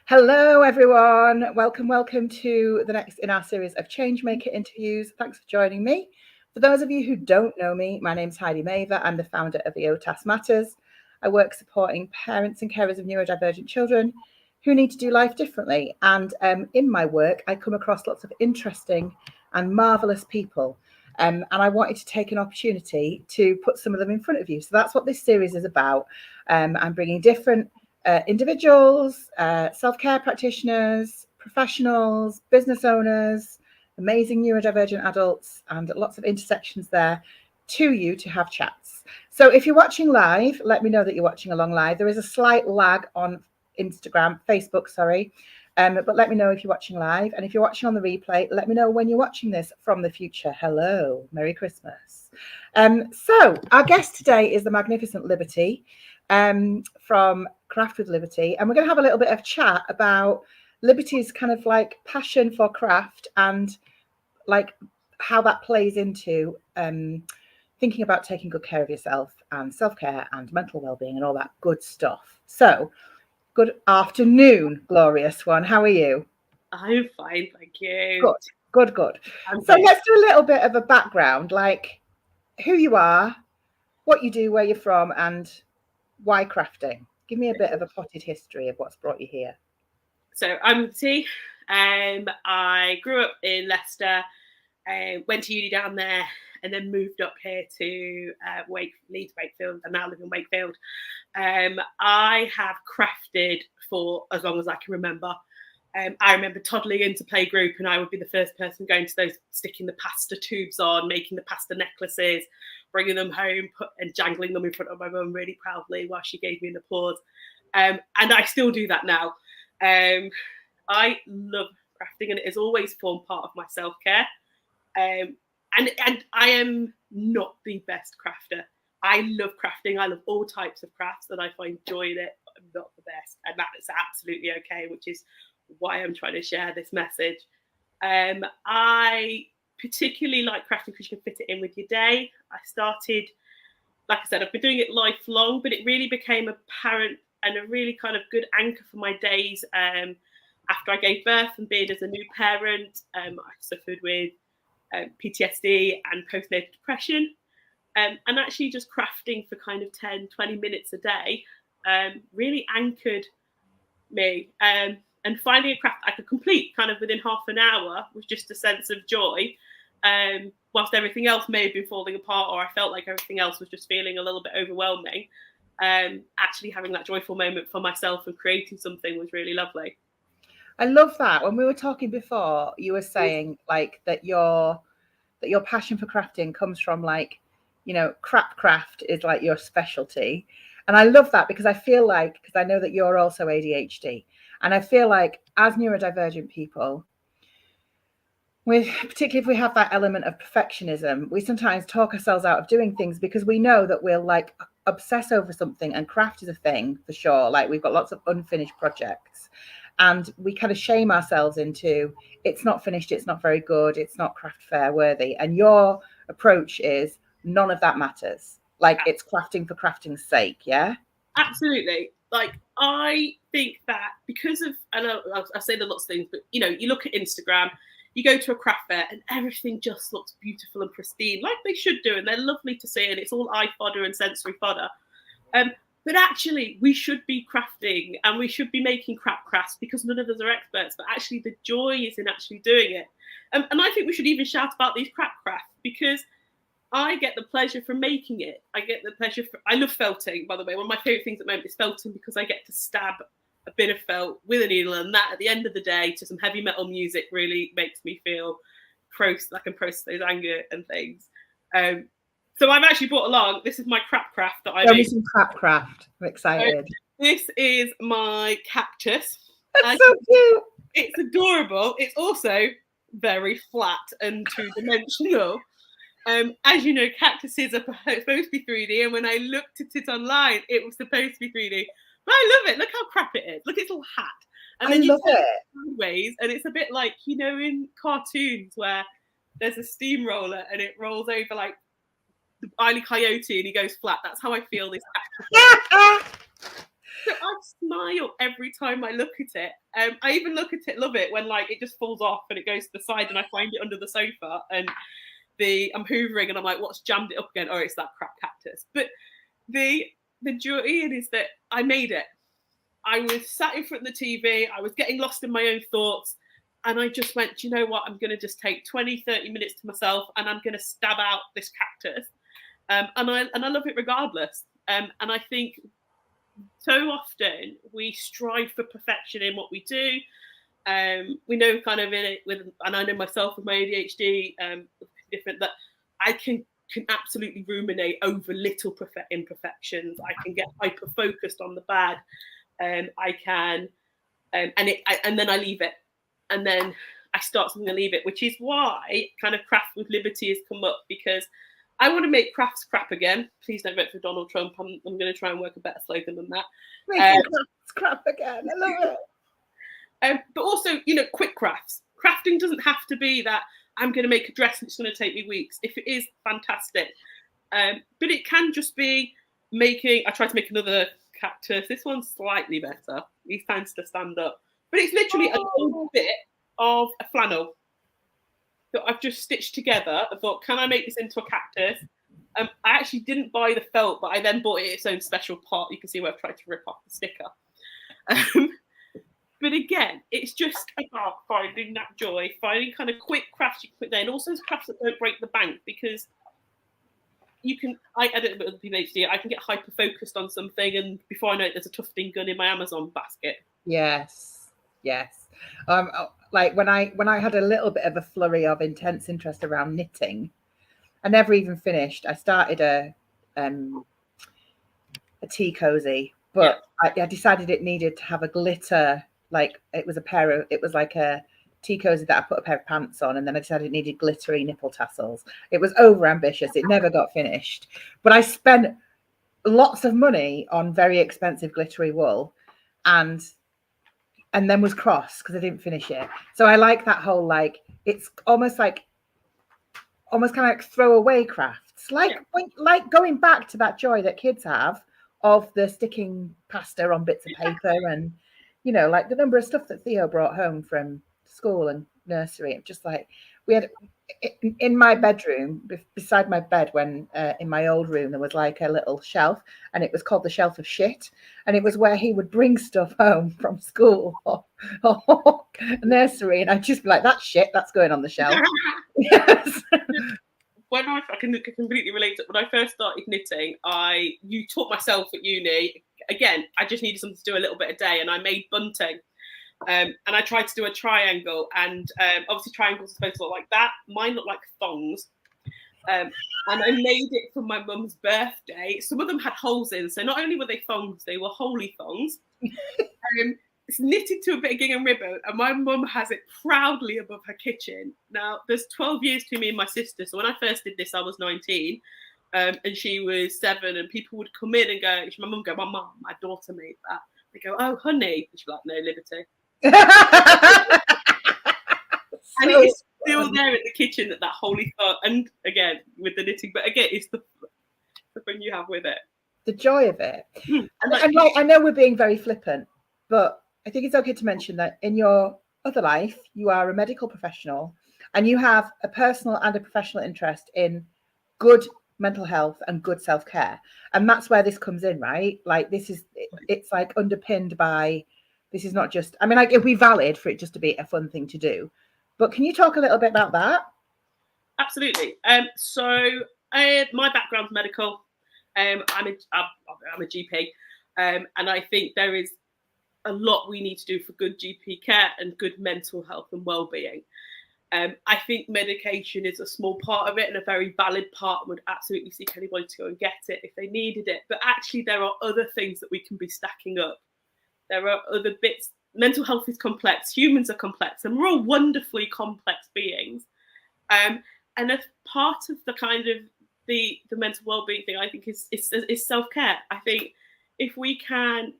Hello, everyone. Welcome to the next in our series of Changemaker interviews. Thanks for joining me. For those of you who don't know me, my name's Heidi Mavir. I'm the founder of EOTAS Matters. I work supporting parents and carers of neurodivergent children who need to do life differently. And in my work, I come across lots of interesting and marvellous people. And I wanted to take an opportunity to put some of them in front of you. So that's what this series is about. I'm bringing different individuals, self-care practitioners, professionals, business owners, amazing neurodivergent adults, and lots of intersections there to you to have chats. So if you're watching live, let me know that you're watching along live. There is a slight lag on Facebook, but let me know if you're watching live. And if you're watching on the replay, let me know when you're watching this from the future. Hello, Merry Christmas. So our guest today is the magnificent Liberty from Craft with Liberty, and we're going to have a little bit of chat about Liberty's kind of like passion for craft and like how that plays into thinking about taking good care of yourself and self-care and mental well-being and all that good stuff. So good afternoon, glorious one. How are you? I'm fine, thank you. Good. So let's do a little bit of a background, like who you are, what you do, where you're from, and why crafting. Give me a bit of a potted history of what's brought you here. So I'm Liberty. I grew up in Leicester, went to uni down there, and then moved up here to Leeds, Wakefield, and now live in Wakefield. I have crafted for as long as I can remember. I remember toddling into playgroup, and I would be the first person going to those, sticking the pasta tubes on, making the pasta necklaces, bringing them home, and jangling them in front of my mum really proudly while she gave me an applause. And I still do that now. I love crafting, and it has always formed part of my self-care. And I am not the best crafter. I love crafting. I love all types of crafts, and I find joy in it, but I'm not the best. And that is absolutely okay, which is why I'm trying to share this message. I particularly like crafting because you can fit it in with your day. I started, like I said, I've been doing it lifelong, but it really became apparent and a really kind of good anchor for my days after I gave birth and being as a new parent. I suffered with PTSD and postnatal depression. And actually just crafting for kind of 10, 20 minutes a day really anchored me. And finding a craft I could complete kind of within half an hour was just a sense of joy, whilst everything else may have been falling apart, or I felt like everything else was just feeling a little bit overwhelming. Actually having that joyful moment for myself and creating something was really lovely. I love that. When we were talking before, you were saying like that your passion for crafting comes from like, you know, craft is like your specialty. And I love that because I feel like, because I know that you're also ADHD, and I feel like as neurodivergent people, particularly if we have that element of perfectionism, we sometimes talk ourselves out of doing things because we know that we'll like obsess over something, and craft is a thing for sure. Like we've got lots of unfinished projects, and we kind of shame ourselves into it's not finished, it's not very good, it's not craft fair worthy. And your approach is none of that matters. Like it's crafting for crafting's sake. Yeah, absolutely. Like I think that because of, and I say the lots of things, but you know, you look at Instagram, you go to a craft fair, and everything just looks beautiful and pristine, like they should do, and they're lovely to see, and it's all eye fodder and sensory fodder. But actually, we should be crafting, and we should be making crafts because none of us are experts. But actually, the joy is in actually doing it. And I think we should even shout about these crafts because I get the pleasure from making it. I get the pleasure. I love felting, by the way. One of my favorite things at the moment is felting because I get to stab a bit of felt with a needle, and that at the end of the day to some heavy metal music really makes me feel I can process those anger and things. So I've actually brought along, this is my craft that I made. Some craft. I'm excited. This is my cactus. That's so cute. It's adorable. It's also very flat and two-dimensional. As you know, cactuses are supposed to be 3D, and when I looked at it online, it was supposed to be 3D. But I love it. Look how crap it is. Look at its little hat. And then I love it. Sideways, and it's a bit like, you know, in cartoons where there's a steamroller and it rolls over like the Wile E. Coyote and he goes flat. That's how I feel this cactus. So I've smile every time I look at it. I even look at it, love it, when like it just falls off and it goes to the side and I find it under the sofa and I'm hoovering and I'm like, what's jammed it up again? Oh, it's that crap cactus. But the joy in is that I made it. I was sat in front of the TV, I was getting lost in my own thoughts, and I just went, do you know what? I'm going to just take 20, 30 minutes to myself and I'm going to stab out this cactus. And I love it regardless. And I think so often we strive for perfection in what we do. We know kind of in it with, and I know myself with my ADHD, different, that I can absolutely ruminate over little imperfections. I can get hyper focused on the bad. I can, and then I leave it, and then I start something and leave it, which is why kind of Craft with Liberty has come up, because I want to make crafts crap again. Please don't vote for Donald Trump. I'm going to try and work a better slogan than that. Crafts crap again. I love it. But also, you know, quick crafts. Crafting doesn't have to be that I'm going to make a dress and it's going to take me weeks. If it is, fantastic. But it can just be making. I tried to make another cactus. This one's slightly better. He tends to stand up, but it's literally a little bit of a flannel that I've just stitched together. I thought, can I make this into a cactus? I actually didn't buy the felt, but I then bought it its own special pot. You can see where I've tried to rip off the sticker. But again, it's just about finding that joy, finding kind of quick crafts you can put there, and also crafts that don't break the bank, because you can, I edit a bit of PhD, I can get hyper focused on something, and before I know it, there's a tufting gun in my Amazon basket. Yes. Like when I had a little bit of a flurry of intense interest around knitting, I never even finished. I started a tea cozy, but I decided it needed to have a glitter. Like it was like a tea cozy that I put a pair of pants on, and then I decided it needed glittery nipple tassels. It was over ambitious. It never got finished, but I spent lots of money on very expensive glittery wool, and then was cross because I didn't finish it. So I like that whole, like, it's almost kind of like throwaway crafts, like going back to that joy that kids have of the sticking pasta on bits of paper, and you know, like the number of stuff that Theo brought home from school and nursery. Just like we had in my bedroom, beside my bed, when in my old room, there was like a little shelf, and it was called the shelf of shit, and it was where he would bring stuff home from school or nursery, and I'd just be like, that's shit, that's going on the shelf. Yes. When I can completely relate to it. When I first started knitting, you taught myself at uni. Again, I just needed something to do a little bit a day, and I made bunting. And I tried to do a triangle, and obviously triangles are supposed to look like that. Mine looked like thongs. And I made it for my mum's birthday. Some of them had holes in, so not only were they thongs, they were holy thongs. It's knitted to a bit of gingham ribbon, and my mum has it proudly above her kitchen. Now, there's 12 years between me and my sister, so when I first did this, I was 19, and she was 7, and people would come in and go, my mum go, my daughter made that. They go, oh, honey. And she'd be like, no, Liberty. And it is still there in the kitchen, that holy thought. And again, with the knitting, but again, it's the fun you have with it, the joy of it. And like, I know we're being very flippant, but I think it's okay to mention that in your other life, you are a medical professional, and you have a personal and a professional interest in good mental health and good self-care, and that's where this comes in, right? Like it's like underpinned by, this is not just, I mean, like, it'd be valid for it just to be a fun thing to do, but can you talk a little bit about that? Absolutely. So my background's medical. I'm a GP, and I think there is a lot we need to do for good GP care and good mental health and well-being. I think medication is a small part of it, and a very valid part. Would absolutely seek anybody to go and get it if they needed it. But actually, there are other things that we can be stacking up. There are other bits. Mental health is complex. Humans are complex, and we're all wonderfully complex beings. And as part of the kind of the mental well-being thing, I think is self-care. I think if we can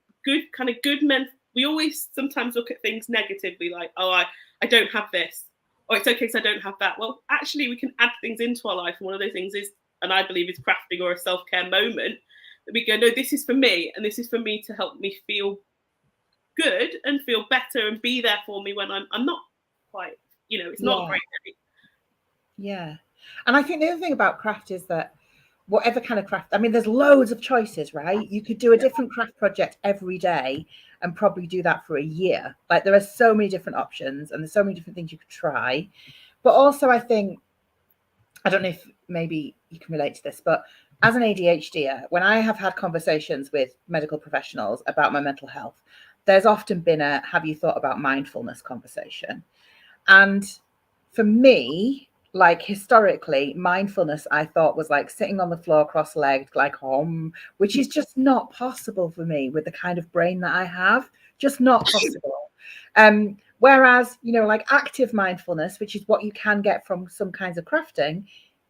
good men, we always sometimes look at things negatively, like, oh, I don't have this, or it's okay because I don't have that. Well, actually, we can add things into our life, and one of those things is, and I believe, is crafting or a self-care moment that we go, no, this is for me, and this is for me to help me feel good and feel better and be there for me when I'm not quite, it's not a great day. Yeah. And I think the other thing about craft is that whatever kind of craft, I mean, there's loads of choices, right? You could do a different craft project every day and probably do that for a year. Like, there are so many different options and there's so many different things you could try. But also, I think, I don't know if maybe you can relate to this, but as an ADHDer, when I have had conversations with medical professionals about my mental health, there's often been a have you thought about mindfulness conversation. And for me, like, historically, mindfulness I thought was like sitting on the floor cross-legged, like which is just not possible for me with the kind of brain that I have. Just not possible. Whereas, like active mindfulness, which is what you can get from some kinds of crafting,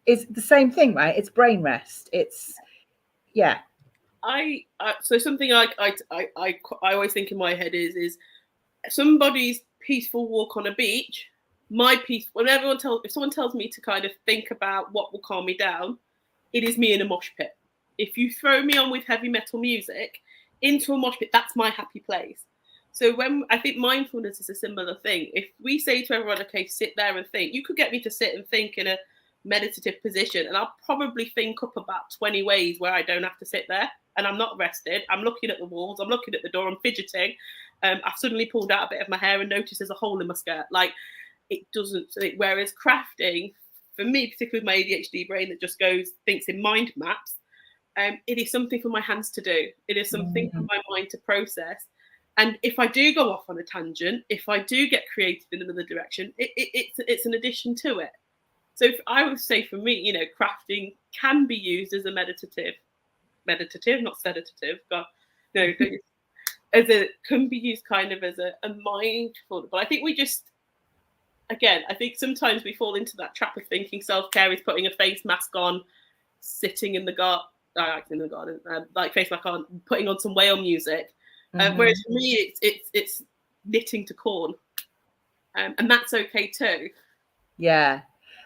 is the same thing, right? It's brain rest. It's so something I always think in my head is somebody's peaceful walk on a beach. If someone tells me to kind of think about what will calm me down, it is me in a mosh pit. If you throw me on with heavy metal music into a mosh pit, that's my happy place. So when I think mindfulness is a similar thing. If we say to everyone, okay, sit there and think, you could get me to sit and think in a meditative position, and I'll probably think up about 20 ways where I don't have to sit there and I'm not rested. I'm looking at the walls, I'm looking at the door, I'm fidgeting. I've suddenly pulled out a bit of my hair and noticed there's a hole in my skirt. Like, it doesn't. Whereas crafting, for me, particularly with my ADHD brain that just thinks in mind maps, it is something for my hands to do. It is something for my mind to process. And if I do go off on a tangent, if I do get creative in another direction, it's an addition to it. So I would say for me, crafting can be used as a meditative, not sedative. God, no, can be used kind of as a mindful. But I think I think sometimes we fall into that trap of thinking self-care is putting a face mask on, sitting in the garden, like face mask on, putting on some whale music. Whereas for me, it's knitting to corn, and that's okay too. Yeah.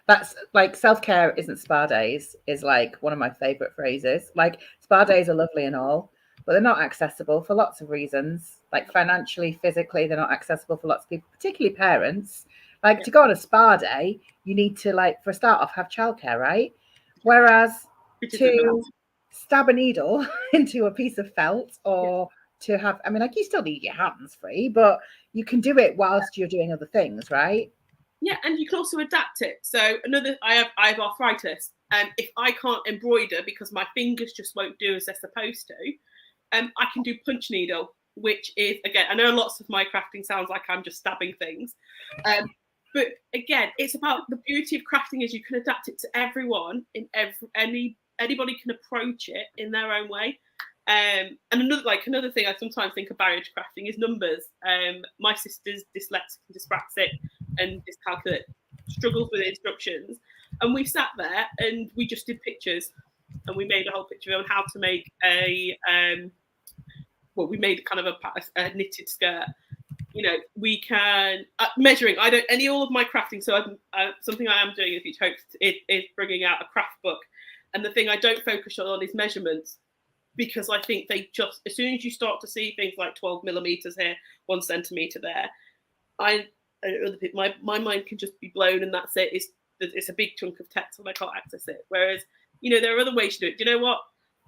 That's like self-care isn't spa days is like one of my favorite phrases. Like, spa days are lovely and all, but they're not accessible for lots of reasons. Like, financially, physically, they're not accessible for lots of people, particularly parents. Like, to go on a spa day, you need to, like, for a start off, have childcare, right? Whereas to stab a needle into a piece of felt, or to have, I mean, like, you still need your hands free, but you can do it whilst you're doing other things, right? Yeah, and you can also adapt it. So I have arthritis, and if I can't embroider because my fingers just won't do as they're supposed to, I can do punch needle, which is, again, I know lots of my crafting sounds like I'm just stabbing things, but again, it's about the beauty of crafting is you can adapt it to everyone anybody can approach it in their own way. And another thing I sometimes think a barrier to crafting is numbers. My sister's dyslexic and dyspraxic and dyscalculate, struggles with instructions, and we sat there and we just did pictures, and we made a whole picture on how to make we made kind of a knitted skirt. We can measuring. I don't all of my crafting. So something I am doing in the future is bringing out a craft book, and the thing I don't focus on is measurements, because I think as soon as you start to see things like 12 millimeters here, 1 centimeter there, my mind can just be blown, and that's it. It's a big chunk of text and I can't access it. Whereas, there are other ways to do it. Do you know what?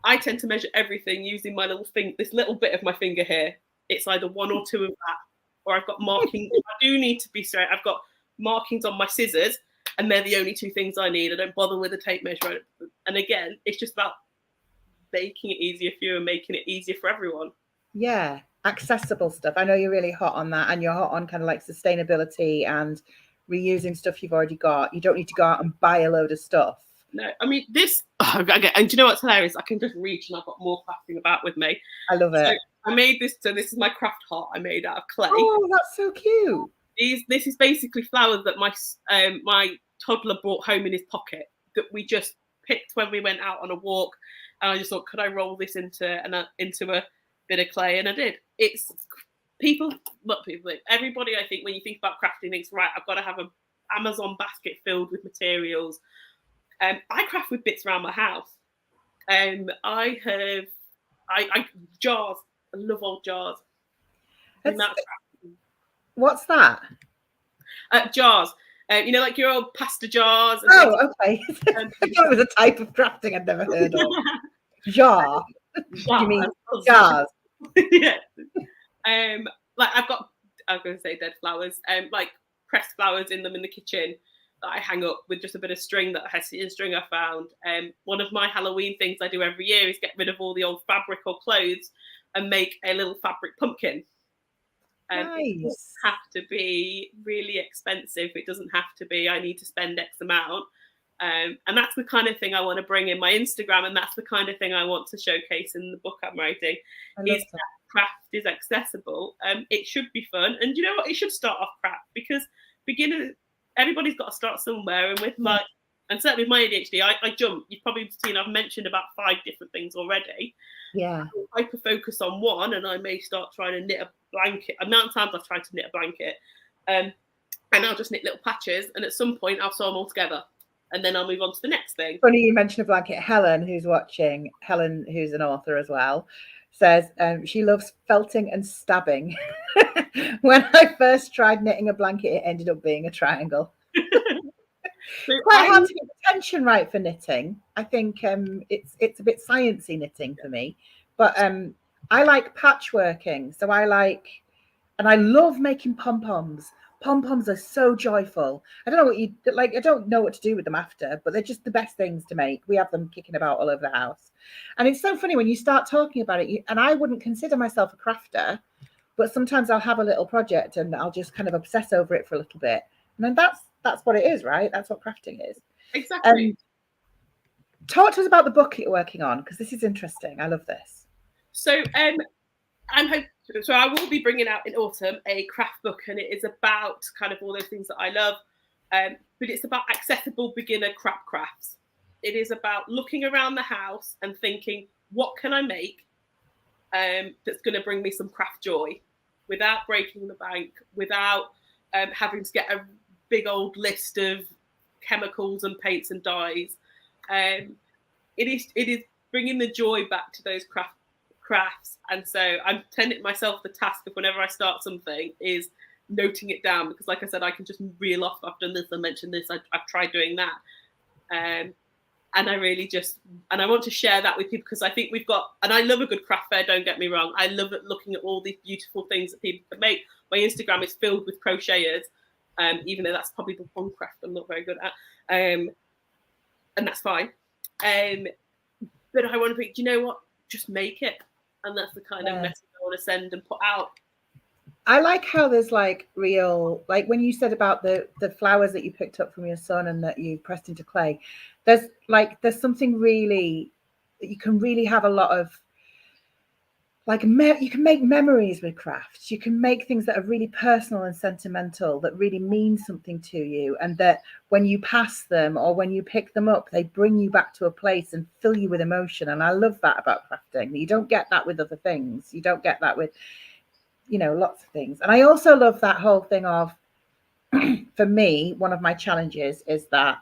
I tend to measure everything using my this little bit of my finger here. It's either 1 or 2 of that, or I've got markings. I do need to be straight. I've got markings on my scissors, and they're the only 2 things I need. I don't bother with a tape measure. And again, it's just about making it easier for you and making it easier for everyone. Yeah, accessible stuff. I know you're really hot on that, and you're hot on kind of like sustainability and reusing stuff you've already got. You don't need to go out and buy a load of stuff. No, I mean, and do you know what's hilarious? I can just reach, and I've got more crafting about with me. I love it. I made this. So this is my craft heart I made out of clay. Oh, that's so cute. This is basically flowers that my toddler brought home in his pocket that we just picked when we went out on a walk. And I just thought, could I roll this into a bit of clay? And I did. It's everybody, I think, when you think about crafting, thinks, right, I've got to have an Amazon basket filled with materials. I craft with bits around my house. I have jars. I love old jars. What's that? Jars. You know, like your old pasta jars. Oh, okay. I thought it was a type of crafting I'd never heard of. Jar. You mean jars? Yeah. Like I'm going to say dead flowers. Like pressed flowers in them in the kitchen that I hang up with just a bit of string, that Hessian string I found. One of my Halloween things I do every year is get rid of all the old fabric or clothes and make a little fabric pumpkin. Nice. It doesn't have to be really expensive. It doesn't have to be I need to spend X amount. And that's the kind of thing I want to bring in my Instagram, and that's the kind of thing I want to showcase in the book I'm writing. Is that craft is accessible. It should be fun, and you know what? It should start off craft, because beginners, everybody's got to start somewhere. And with my and certainly with my ADHD, I jump. You've probably seen I've mentioned about 5 different things already. Yeah. I hyper focus on one, and I may start trying to knit a blanket. The amount of times I've tried to knit a blanket, and I'll just knit little patches, and at some point I'll sew them all together, and then I'll move on to the next thing. Funny you mentioned a blanket. Helen, who's watching, Helen, who's an author as well, says she loves felting and stabbing. When I first tried knitting a blanket, it ended up being a triangle. Quite hard to get the tension right for knitting. I think it's a bit sciencey knitting for me, but I like patchworking. So I love making pom-poms. Pom-poms are so joyful. I don't know what you like. I don't know what to do with them after, but they're just the best things to make. We have them kicking about all over the house. And it's so funny when you start talking about it. And I wouldn't consider myself a crafter, but sometimes I'll have a little project and I'll just kind of obsess over it for a little bit. And then that's what it is, right? That's what crafting is. Exactly. Talk to us about the book you're working on, because this is interesting. I love this. So So I will be bringing out in autumn a craft book, and it is about kind of all those things that I love, but it's about accessible beginner crafts. It is about looking around the house and thinking, what can I make that's going to bring me some craft joy without breaking the bank, without having to get a big old list of chemicals and paints and dyes. It is bringing the joy back to those crafts. And so I'm setting myself the task of whenever I start something is noting it down, because like I said, I can just reel off, I've done this, I mentioned this, I've tried doing that. And I really I want to share that with people, because I think and I love a good craft fair, don't get me wrong. I love looking at all these beautiful things that people can make. My Instagram is filled with crocheters, even though that's probably the one craft I'm not very good at. And that's fine. But I want to think, do you know what? Just make it. And that's the kind of message I want to send and put out. I like how there's real, when you said about the flowers that you picked up from your son and that you pressed into clay, there's something really that you can really have a lot of, you can make memories with crafts. You can make things that are really personal and sentimental, that really mean something to you, and that when you pass them or when you pick them up, they bring you back to a place and fill you with emotion. And I love that about crafting. You don't get that with other things. You don't get that with, lots of things. And I also love that whole thing of, for me, one of my challenges is that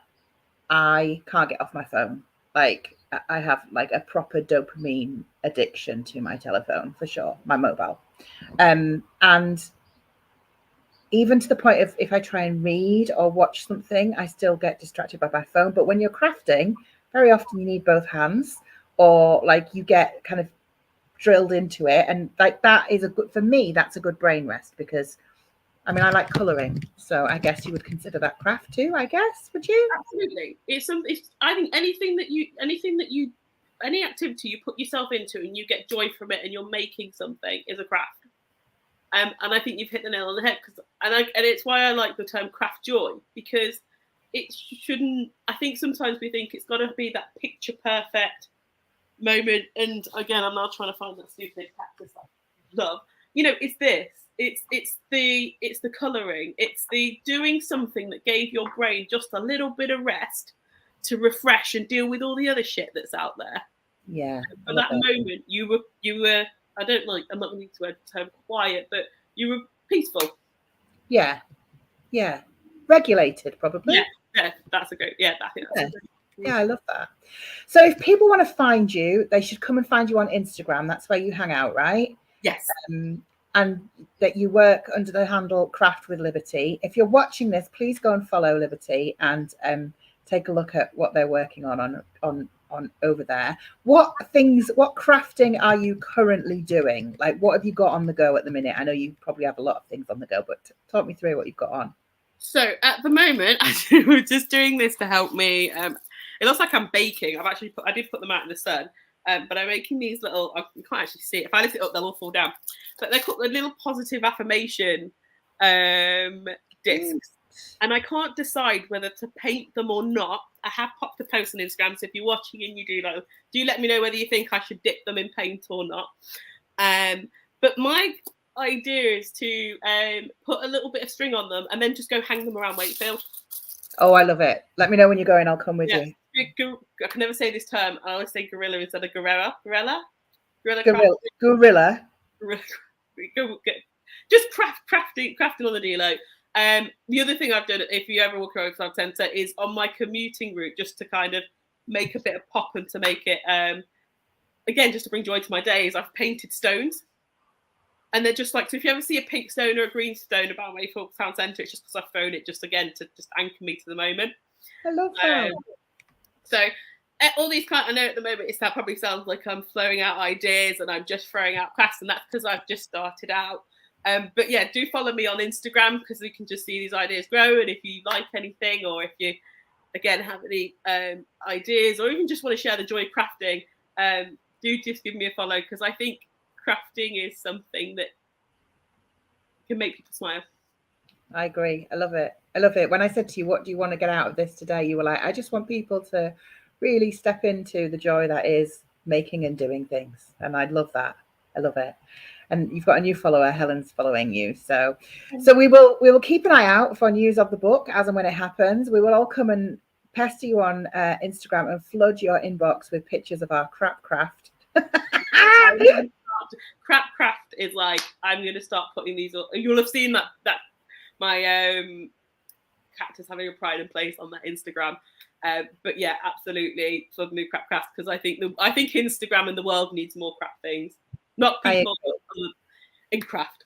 I can't get off my phone. I have a proper dopamine addiction to my telephone, for sure, my mobile. And even to the point of, if I try and read or watch something, I still get distracted by my phone. But when you're crafting, very often you need both hands, or you get kind of drilled into it. And that is for me, that's a good brain rest, because I like coloring, so I guess you would consider that craft too, I guess, would you? Absolutely. I think any activity you put yourself into and you get joy from it and you're making something is a craft. And I think you've hit the nail on the head, and it's why I like the term craft joy, because it shouldn't. I think sometimes we think it's got to be that picture perfect moment. And again, I'm now trying to find that stupid cactus I love. It's this. It's the colouring. It's the doing something that gave your brain just a little bit of rest to refresh and deal with all the other shit that's out there. Yeah. For that moment, you were. I'm not going to use the term quiet, but you were peaceful. Yeah. Yeah. Regulated, probably. Yeah. That's a great. Yeah. Yeah, I love that. So if people want to find you, they should come and find you on Instagram. That's where you hang out, right? Yes. And that you work under the handle Craft with Liberty. If you're watching this, please go and follow Liberty and take a look at what they're working on over there. What crafting are you currently doing? Like, what have you got on the go at the minute? I know you probably have a lot of things on the go, but talk me through what you've got on. So at the moment, we're just doing this to help me. It looks like I'm baking. I did put them out in the sun, but I'm making these little. You can't actually see it. If I lift it up, they'll all fall down. But they're called the little positive affirmation discs, and I can't decide whether to paint them or not. I have popped a post on Instagram, so if you're watching and you do let me know whether you think I should dip them in paint or not. But my idea is to put a little bit of string on them and then just go hang them around Wakefield. Oh, I love it. Let me know when you're going. I'll come with you. I can never say this term. I always say gorilla instead of gorilla. Gorilla. Just crafting on the dealo. The other thing I've done, if you ever walk around Club Centre, is on my commuting route, just to kind of make a bit of pop and to make it, again, just to bring joy to my days, I've painted stones. And they're just like, so if you ever see a pink stone or a green stone about Wakefield Town Centre, it's just because I've thrown it just again to just anchor me to the moment. I love that. So all these I know at the moment that probably sounds like I'm throwing out ideas and I'm just throwing out crafts, and that's because I've just started out. But yeah, do follow me on Instagram because you can just see these ideas grow. And if you like anything, or if you, again, have any ideas, or even just want to share the joy of crafting, do just give me a follow, because I think crafting is something that can make people smile. I agree. I love it. I love it. When I said to you, what do you want to get out of this today? You were like, I just want people to really step into the joy that is making and doing things. And I love that. I love it. And you've got a new follower. Helen's following you. So we will keep an eye out for news of the book as and when it happens. We will all come and pester you on Instagram and flood your inbox with pictures of our crap craft. Crap craft is like, I'm going to start putting these. You'll have seen that my cactus having a pride and place on that Instagram. But yeah, absolutely, flood new crap craft, because I think Instagram and the world needs more crap things, not people in craft.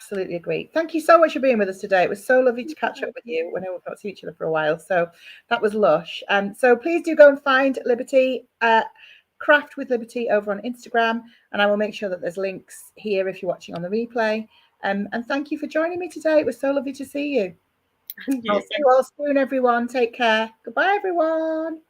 Absolutely agree. Thank you so much for being with us today. It was so lovely to catch up with you. I know we've not seen each other for a while, so that was lush. So please do go and find Liberty, Craft with Liberty, over on Instagram, and I will make sure that there's links here if you're watching on the replay. And thank you for joining me today. It was so lovely to see you. I'll see you all soon, everyone. Take care. Goodbye, everyone.